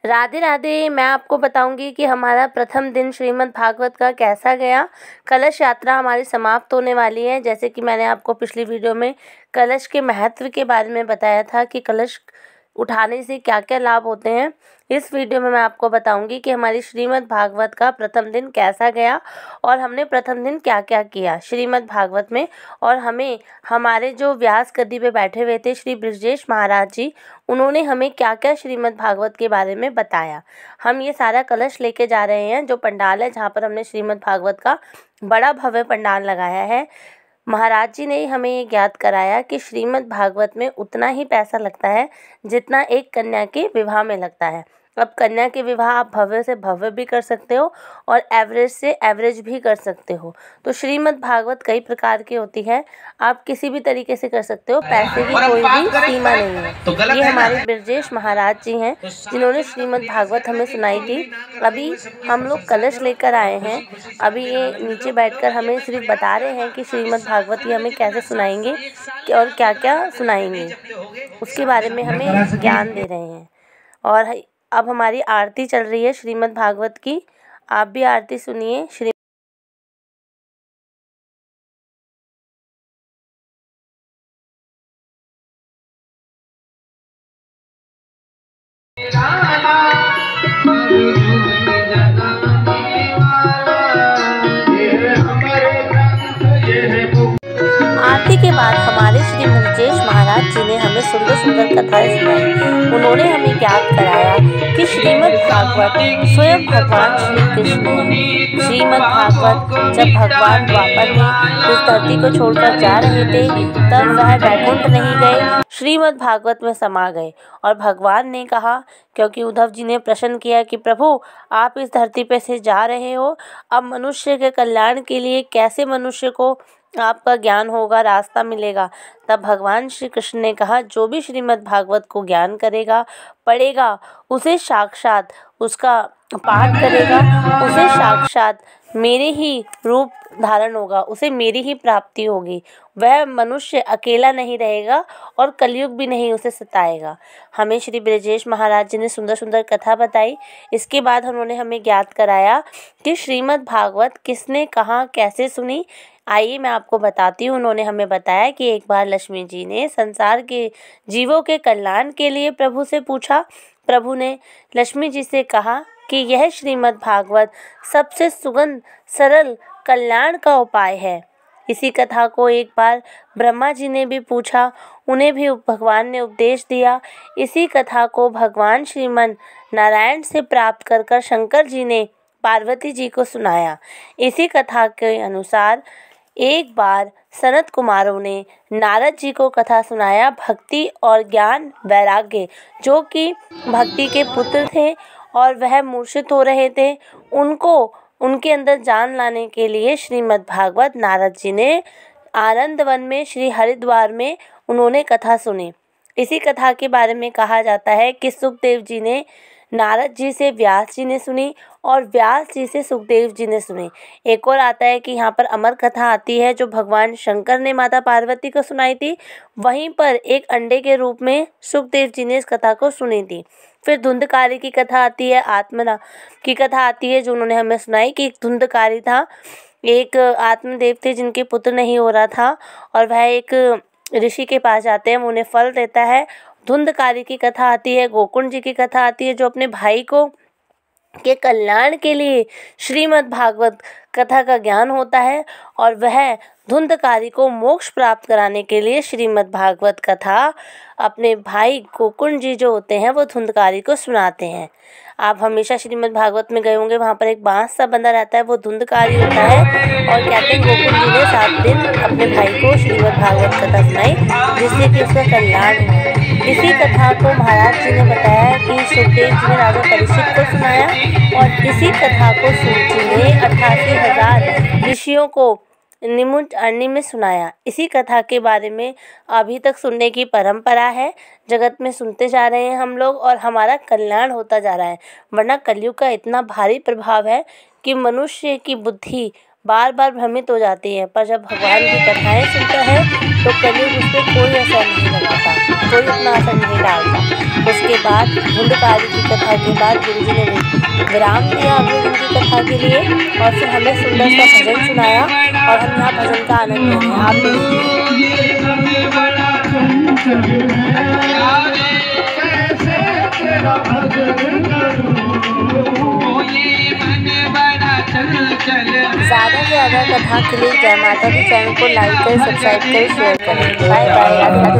राधे राधे। मैं आपको बताऊंगी कि हमारा प्रथम दिन श्रीमद् भागवत का कैसा गया। कलश यात्रा हमारी समाप्त होने वाली है। जैसे कि मैंने आपको पिछली वीडियो में कलश के महत्व के बारे में बताया था कि कलश उठाने से क्या क्या लाभ होते हैं। इस वीडियो में मैं आपको बताऊंगी कि हमारी श्रीमद् भागवत का प्रथम दिन कैसा गया और हमने प्रथम दिन क्या क्या किया श्रीमद् भागवत में। और हमें हमारे जो व्यास गद्दी पे बैठे हुए थे श्री बृजेश महाराज जी, उन्होंने हमें क्या क्या श्रीमद् भागवत के बारे में बताया। हम ये सारा कलश लेके जा रहे हैं जो पंडाल है जहाँ पर हमने श्रीमद् भागवत का बड़ा भव्य पंडाल लगाया है। महाराज जी ने हमें ये ज्ञात कराया कि श्रीमद् भागवत में उतना ही पैसा लगता है जितना एक कन्या के विवाह में लगता है। अब कन्या के विवाह आप भव्य से भव्य भी कर सकते हो और एवरेज से एवरेज भी कर सकते हो। तो श्रीमद् भागवत कई प्रकार की होती है, आप किसी भी तरीके से कर सकते हो, पैसे की कोई भी सीमा नहीं है। ये हमारे बृजेश महाराज जी हैं जिन्होंने श्रीमद् भागवत हमें सुनाई थी। अभी हम लोग कलश लेकर आए हैं। अभी ये नीचे बैठकर हमें सिर्फ बता रहे हैं कि श्रीमद् भागवत ये हमें कैसे सुनाएंगे और क्या क्या सुनाएंगे, उसके बारे में हमें ज्ञान दे रहे हैं। और अब हमारी आरती चल रही है श्रीमद् भागवत की, आप भी आरती सुनिए। श्री आरती के बाद हमारे श्री बृजेश महाराज जी ने हमें सुंदर सुंदर कथाएं सुनाई। उन्होंने हमें ज्ञात कराया कि श्रीमद् भागवत स्वयं भगवान श्री कृष्ण है। श्रीमद् भागवत जब भगवान द्वापर में इस धरती को छोड़कर जा रहे थे तब वह वैकुंठ नहीं गए, श्रीमद् भागवत में समा गए। और भगवान ने कहा, क्योंकि उद्धव जी ने प्रश्न किया कि प्रभु आप इस धरती पे से जा रहे हो, अब मनुष्य के कल्याण के लिए कैसे मनुष्य को आपका ज्ञान होगा, रास्ता मिलेगा। तब भगवान श्री कृष्ण ने कहा, जो भी श्रीमद् भागवत को ज्ञान करेगा, पढ़ेगा, उसे साक्षात उसका पाठ करेगा, उसे साक्षात मेरे ही रूप धारण होगा, उसे मेरी ही प्राप्ति होगी। वह मनुष्य अकेला नहीं रहेगा और कलयुग भी नहीं उसे सताएगा। हमें श्री बृजेश महाराज जी ने सुंदर सुंदर कथा बताई। इसके बाद उन्होंने हमें ज्ञात कराया कि श्रीमद् भागवत किसने कहाँ कैसे सुनी। आइए मैं आपको बताती हूँ। उन्होंने हमें बताया कि एक बार लक्ष्मी जी ने संसार के जीवों के कल्याण के लिए प्रभु से पूछा। प्रभु ने लक्ष्मी जी से कहा कि यह श्रीमद् भागवत सबसे सुगंध सरल कल्याण का उपाय है। इसी कथा को एक बार ब्रह्मा जी ने भी पूछा, उन्हें भी भगवान ने उपदेश दिया। इसी कथा को भगवान श्रीमन नारायण से प्राप्त कर कर शंकर जी ने पार्वती जी को सुनाया। इसी कथा के अनुसार एक बार सनत कुमारों ने नारद जी को कथा सुनाया भक्ति और ज्ञान वैराग्य, जो कि भक्ति के पुत्र थे और वह मूर्छित हो रहे थे। उनको उनके अंदर जान लाने के लिए श्रीमद् भागवत नारद जी ने आनंद वन में श्री हरिद्वार में उन्होंने कथा सुनी। इसी कथा के बारे में कहा जाता है कि सुखदेव जी ने नारद जी से व्यास जी ने सुनी और व्यास जी से सुखदेव जी ने सुनी। एक और आता है कि यहाँ पर अमर कथा आती है जो भगवान शंकर ने माता पार्वती को सुनाई थी। वहीं पर एक अंडे के रूप में सुखदेव जी ने इस कथा को सुनी थी। फिर धुंधकारी की कथा आती है, आत्मना की कथा आती है जो उन्होंने हमें सुनाई कि एक धुंधकारी था, एक आत्मदेव थे जिनके पुत्र नहीं हो रहा था और वह एक ऋषि के पास जाते हैं, वो उन्हें फल देता है। धुंधकारी की कथा आती है, गोकुंड जी की कथा आती है जो अपने भाई को के कल्याण के लिए श्रीमद् भागवत कथा का ज्ञान होता है और वह धुंधकारी को मोक्ष प्राप्त कराने के लिए श्रीमद् भागवत कथा अपने भाई गोकुंड जी जो होते हैं वो धुंधकारी को सुनाते हैं। आप हमेशा श्रीमद् भागवत में गए होंगे, वहाँ पर एक बांस सा बंधा रहता है, वो धुंधकारी होता है और कहते हैं गोकुंड जी ने 7 दिन अपने भाई को श्रीमद् भागवत कथा सुनाई जिससे कि उसका कल्याण हो। इसी कथा को महाराज जी ने बताया कि सुखदेव जी ने राजा परीक्षित को सुनाया और इसी कथा को सूत जी ने 88,000 ऋषियों को निमुंज अरण्य में सुनाया। इसी कथा के बारे में अभी तक सुनने की परंपरा है, जगत में सुनते जा रहे हैं हम लोग और हमारा कल्याण होता जा रहा है। वरना कलयुग का इतना भारी प्रभाव है कि मनुष्य की बुद्धि बार बार भ्रमित हो जाती है, पर जब भगवान की कथाएं सुनता है तो कलयुग उस पर कोई असर नहीं लगाता। कोई अपना असर नहीं डालता। उसके बाद धुंधकारी की कथा के बाद गुरुजी ने विराम दिया अगले दिन की कथा के लिए और फिर हमें सुंदर सा भजन सुनाया और हम यहाँ भजन का आनंद ले रहे हैं। आप भी ज़्यादा से ज़्यादा कथा के लिए जय माता दी चैनल को लाइक करें, सब्सक्राइब करें, शेयर करें। Bye bye.